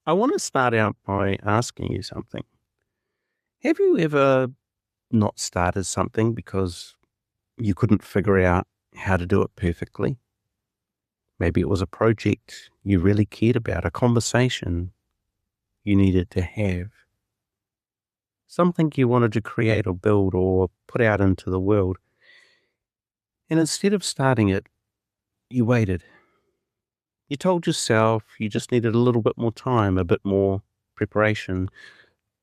I want to start out by asking you something. Have you ever not started something because you couldn't figure out how to do it perfectly? Maybe it was a project you really cared about, a conversation you needed to have, something you wanted to create or build or put out into the world. And instead of starting it, you waited. You told yourself you just needed a little bit more time, a bit more preparation,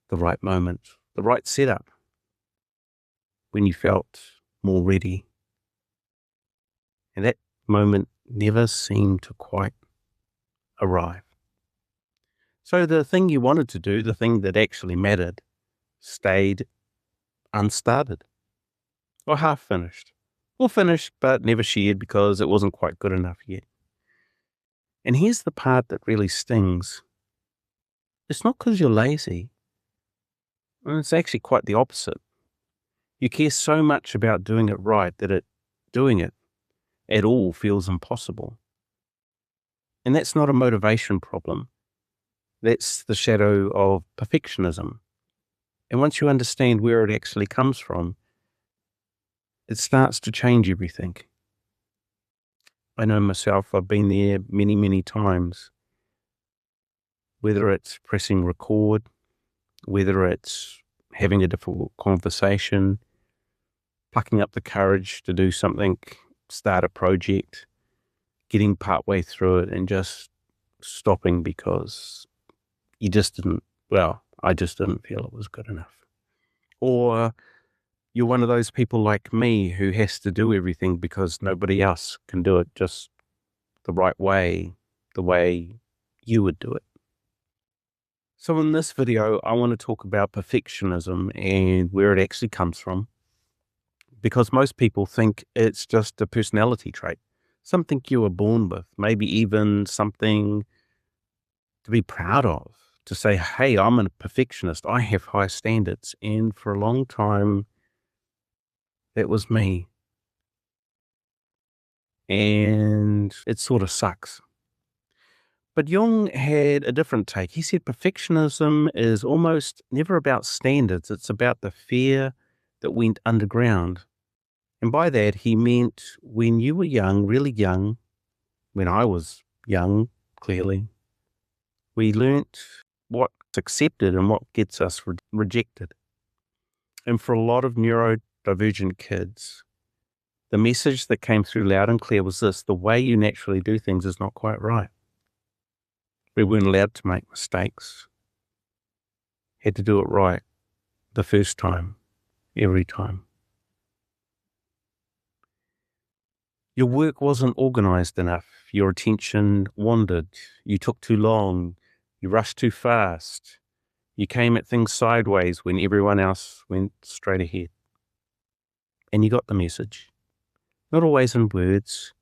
the right moment, the right setup when you felt more ready. And that moment never seemed to quite arrive. So the thing you wanted to do, the thing that actually mattered, stayed unstarted or half finished. Or finished, but never shared because it wasn't quite good enough yet. And here's the part that really stings. It's not because you're lazy. It's actually quite the opposite. You care so much about doing it right that doing it at all feels impossible. And that's not a motivation problem. That's the shadow of perfectionism. And once you understand where it actually comes from, it starts to change everything. I know myself, I've been there many, many times, whether it's pressing record, whether it's having a difficult conversation, plucking up the courage to do something, start a project, getting partway through it and just stopping because you just didn't, well, I just didn't feel it was good enough. Or you're one of those people like me who has to do everything because nobody else can do it just the way you would do it. So in this video, I want to talk about perfectionism and where it actually comes from, because most people think it's just a personality trait, something you were born with, maybe even something to be proud of, to say, hey, I'm a perfectionist, I have high standards. And for a long time, that was me. And it sort of sucks. But Jung had a different take. He said perfectionism is almost never about standards. It's about the fear that went underground. And by that, he meant when you were young, really young, when I was young, clearly, we learnt what's accepted and what gets us rejected. And for a lot of neurodivergent kids, the message that came through loud and clear was this: the way you naturally do things is not quite right. We weren't allowed to make mistakes. Had to do it right the first time, every time. Your work wasn't organized enough. Your attention wandered. You took too long. You rushed too fast. You came at things sideways when everyone else went straight ahead. And you got the message. Not always in words.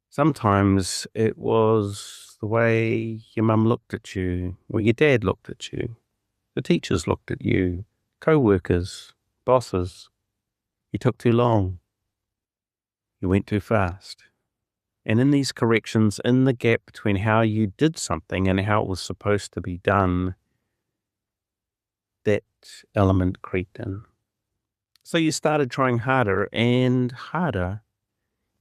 Sometimes it was the way your mum looked at you, or your dad looked at you, the teachers looked at you, co-workers, bosses. You took too long. You went too fast. And in these corrections, in the gap between how you did something and how it was supposed to be done, that element creeped in. So you started trying harder and harder.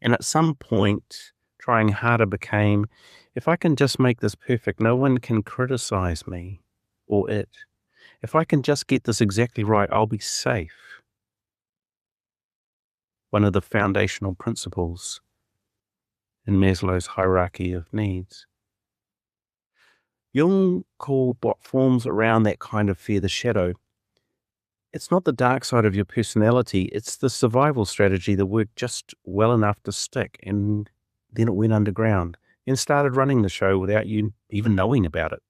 And at some point, trying harder became, if I can just make this perfect, no one can criticize me or it. If I can just get this exactly right, I'll be safe. One of the foundational principles in Maslow's hierarchy of needs. Jung called what forms around that kind of fear the shadow. It's not the dark side of your personality, it's the survival strategy that worked just well enough to stick, and then it went underground and started running the show without you even knowing about it.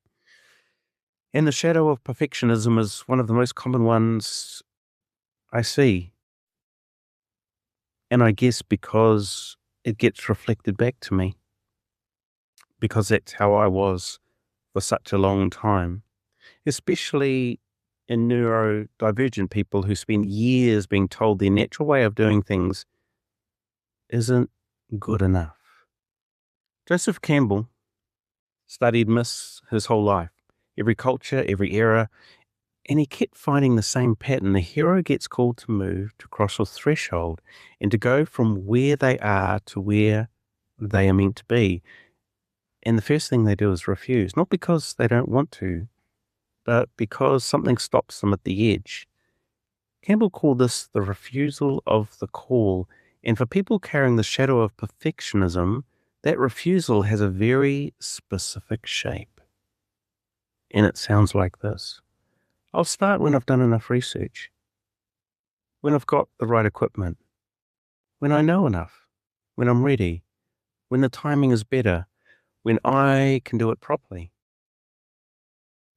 And the shadow of perfectionism is one of the most common ones I see. And I guess because it gets reflected back to me, because that's how I was for such a long time, especially in neurodivergent people who spend years being told their natural way of doing things isn't good enough. Joseph Campbell studied his whole life, every culture, every era, and he kept finding the same pattern. The hero gets called to move, to cross a threshold, and to go from where they are to where they are meant to be. And the first thing they do is refuse, not because they don't want to, but because something stops them at the edge. Campbell called this the refusal of the call. And for people carrying the shadow of perfectionism, that refusal has a very specific shape. And it sounds like this. I'll start when I've done enough research, when I've got the right equipment, when I know enough, when I'm ready, when the timing is better, when I can do it properly.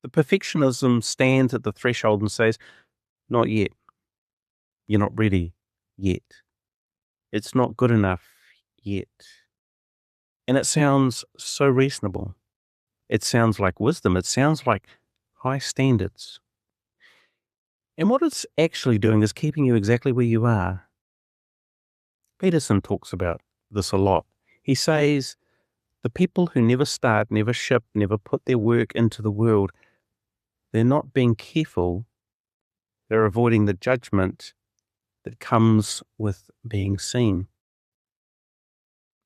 The perfectionism stands at the threshold and says, not yet. You're not ready yet. It's not good enough yet. And it sounds so reasonable. It sounds like wisdom. It sounds like high standards. And what it's actually doing is keeping you exactly where you are. Peterson talks about this a lot. He says, the people who never start, never ship, never put their work into the world, they're not being careful. They're avoiding the judgment that comes with being seen.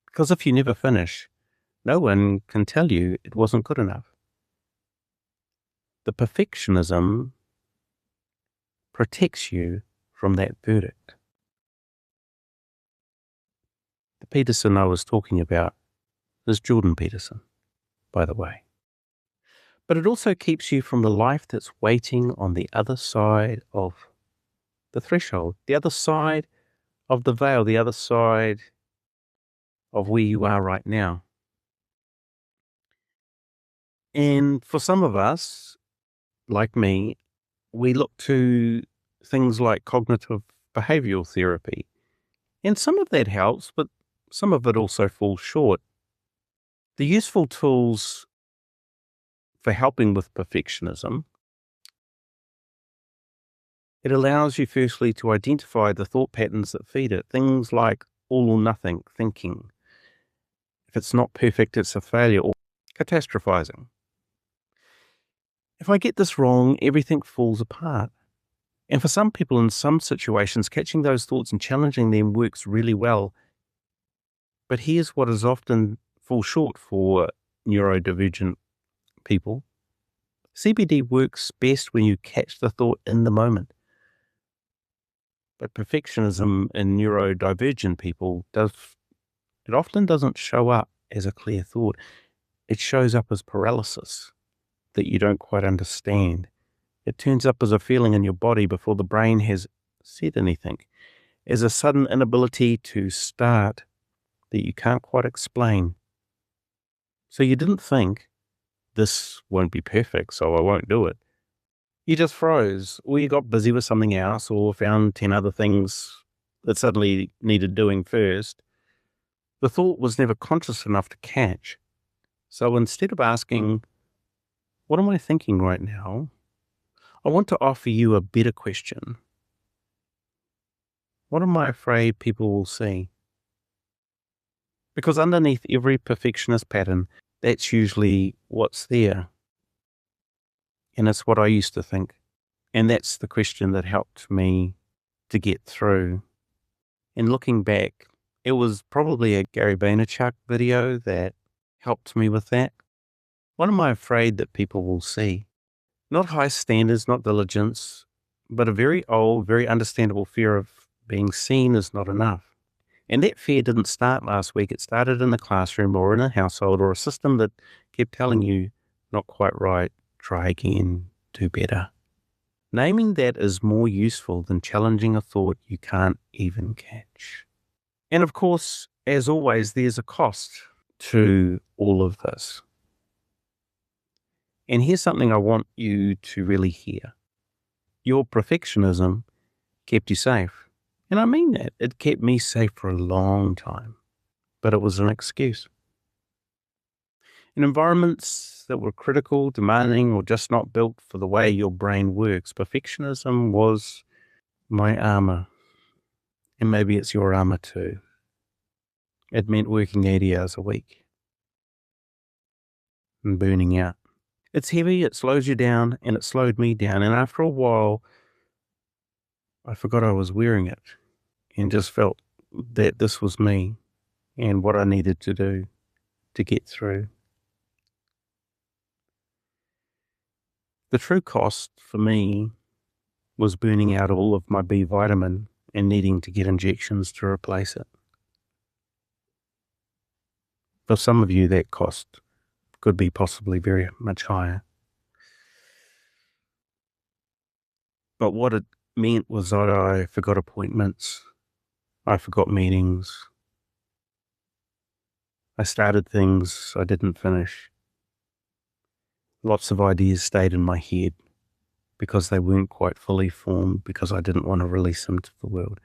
Because if you never finish, no one can tell you it wasn't good enough. The perfectionism protects you from that verdict. The Peterson I was talking about is Jordan Peterson, by the way. But it also keeps you from the life that's waiting on the other side of the threshold, the other side of the veil, the other side of where you are right now. And for some of us, like me, we look to things like cognitive behavioral therapy. And some of that helps, but some of it also falls short. The useful tools for helping with perfectionism, it allows you firstly to identify the thought patterns that feed it, things like all or nothing thinking. If it's not perfect, it's a failure, or catastrophizing. If I get this wrong, everything falls apart. And for some people in some situations, catching those thoughts and challenging them works really well. But here's what is often fall short for neurodivergent people. CBD works best when you catch the thought in the moment. But perfectionism in neurodivergent people it often doesn't show up as a clear thought. It shows up as paralysis that you don't quite understand. It turns up as a feeling in your body before the brain has said anything, as a sudden inability to start that you can't quite explain. So you didn't think, this won't be perfect, so I won't do it. You just froze, or you got busy with something else, or found 10 other things that suddenly needed doing first. The thought was never conscious enough to catch. So instead of asking, what am I thinking right now? I want to offer you a better question. What am I afraid people will see? Because underneath every perfectionist pattern, that's usually what's there. And it's what I used to think. And that's the question that helped me to get through. And looking back, it was probably a Gary Vaynerchuk video that helped me with that. What am I afraid that people will see? Not high standards, not diligence, but a very old, very understandable fear of being seen is not enough. And that fear didn't start last week. It started in the classroom or in a household or a system that kept telling you, not quite right, try again, do better. Naming that is more useful than challenging a thought you can't even catch. And of course, as always, there's a cost to all of this. And here's something I want you to really hear. Your perfectionism kept you safe. And I mean that. It kept me safe for a long time. But it was an excuse. In environments that were critical, demanding, or just not built for the way your brain works, perfectionism was my armor. And maybe it's your armor too. It meant working 80 hours a week and burning out. It's heavy, it slows you down, and it slowed me down. And after a while, I forgot I was wearing it and just felt that this was me and what I needed to do to get through. The true cost for me was burning out all of my B vitamin and needing to get injections to replace it. For some of you, that cost could be possibly very much higher. But what it meant was that I forgot appointments, I forgot meetings, I started things I didn't finish. Lots of ideas stayed in my head because they weren't quite fully formed, because I didn't want to release them to the world.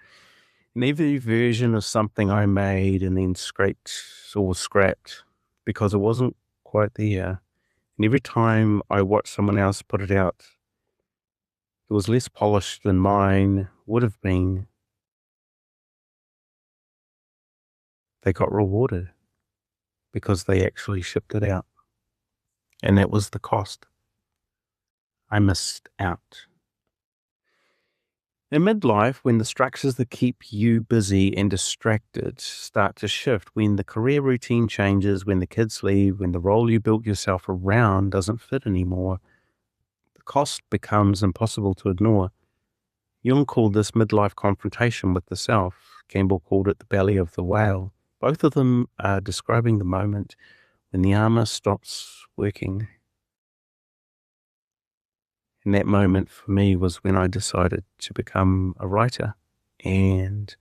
And every version of something I made and then scraped or scrapped because it wasn't quite there. And every time I watched someone else put it out, it was less polished than mine would have been. They got rewarded because they actually shipped it out. And that was the cost. I missed out. In midlife, when the structures that keep you busy and distracted start to shift, when the career routine changes, when the kids leave, when the role you built yourself around doesn't fit anymore, the cost becomes impossible to ignore. Jung called this midlife confrontation with the self. Campbell called it the belly of the whale. Both of them are describing the moment when the armor stops working. And that moment for me was when I decided to become a writer and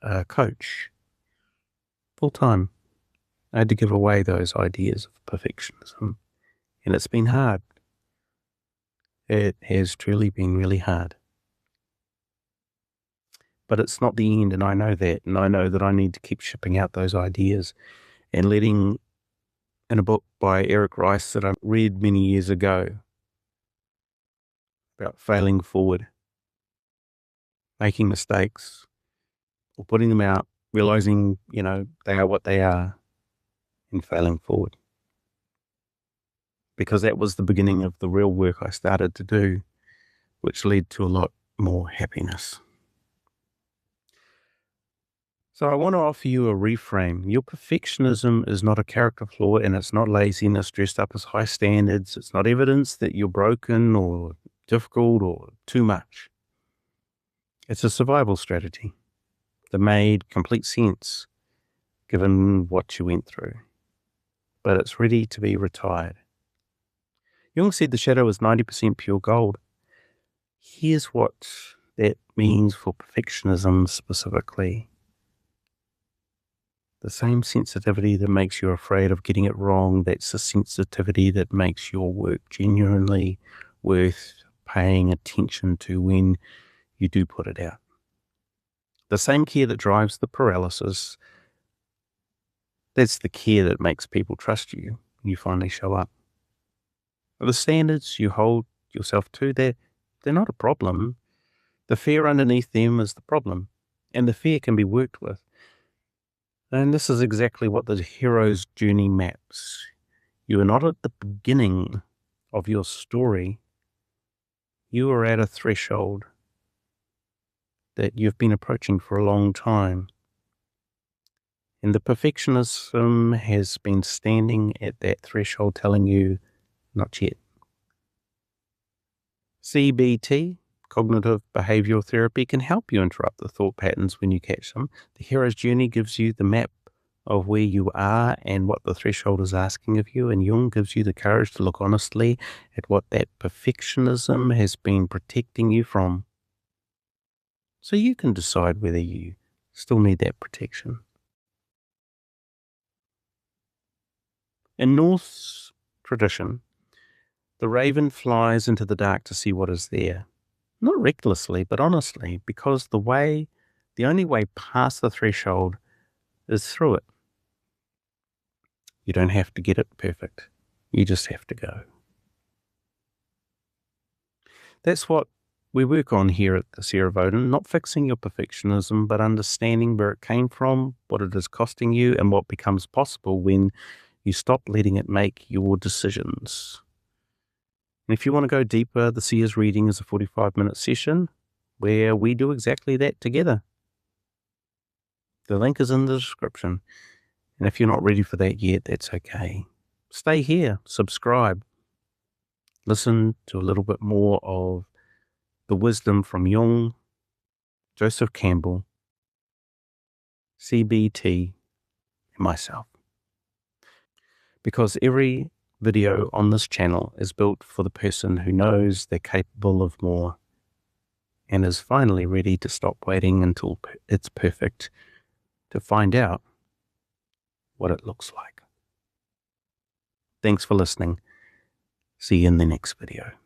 a coach full time. I had to give away those ideas of perfectionism, and it's been hard. It has truly been really hard. But it's not the end, and I know that, and I know that I need to keep shipping out those ideas and letting, in a book by Eric Rice that I read many years ago about failing forward, making mistakes, or putting them out, realizing, they are what they are, and failing forward. Because that was the beginning of the real work I started to do, which led to a lot more happiness. So I want to offer you a reframe. Your perfectionism is not a character flaw, and it's not laziness dressed up as high standards. It's not evidence that you're broken or difficult or too much. It's a survival strategy that made complete sense given what you went through, but it's ready to be retired. Jung said the shadow is 90% pure gold. Here's what that means for perfectionism specifically. The same sensitivity that makes you afraid of getting it wrong, that's the sensitivity that makes your work genuinely worth paying attention to when you do put it out. The same care that drives the paralysis, that's the care that makes people trust you when you finally show up. The standards you hold yourself to, they're not a problem. The fear underneath them is the problem, and the fear can be worked with. And this is exactly what the hero's journey maps. You are not at the beginning of your story. You are at a threshold that you've been approaching for a long time. And the perfectionism has been standing at that threshold telling you, not yet. CBT, cognitive behavioral therapy, can help you interrupt the thought patterns when you catch them. The hero's journey gives you the map of where you are and what the threshold is asking of you, and Jung gives you the courage to look honestly at what that perfectionism has been protecting you from. So you can decide whether you still need that protection. In Norse tradition, the raven flies into the dark to see what is there. Not recklessly, but honestly, because the only way past the threshold is through it. You don't have to get it perfect. You just have to go. That's what we work on here at the Sierra Voden, not fixing your perfectionism, but understanding where it came from, what it is costing you, and what becomes possible when you stop letting it make your decisions. And if you want to go deeper, the Seers reading is a 45-minute session where we do exactly that together. The link is in the description. And if you're not ready for that yet, that's okay. Stay here, subscribe, listen to a little bit more of the wisdom from Jung, Joseph Campbell, CBT, and myself. Because every video on this channel is built for the person who knows they're capable of more and is finally ready to stop waiting until it's perfect to find out what it looks like. Thanks for listening. See you in the next video.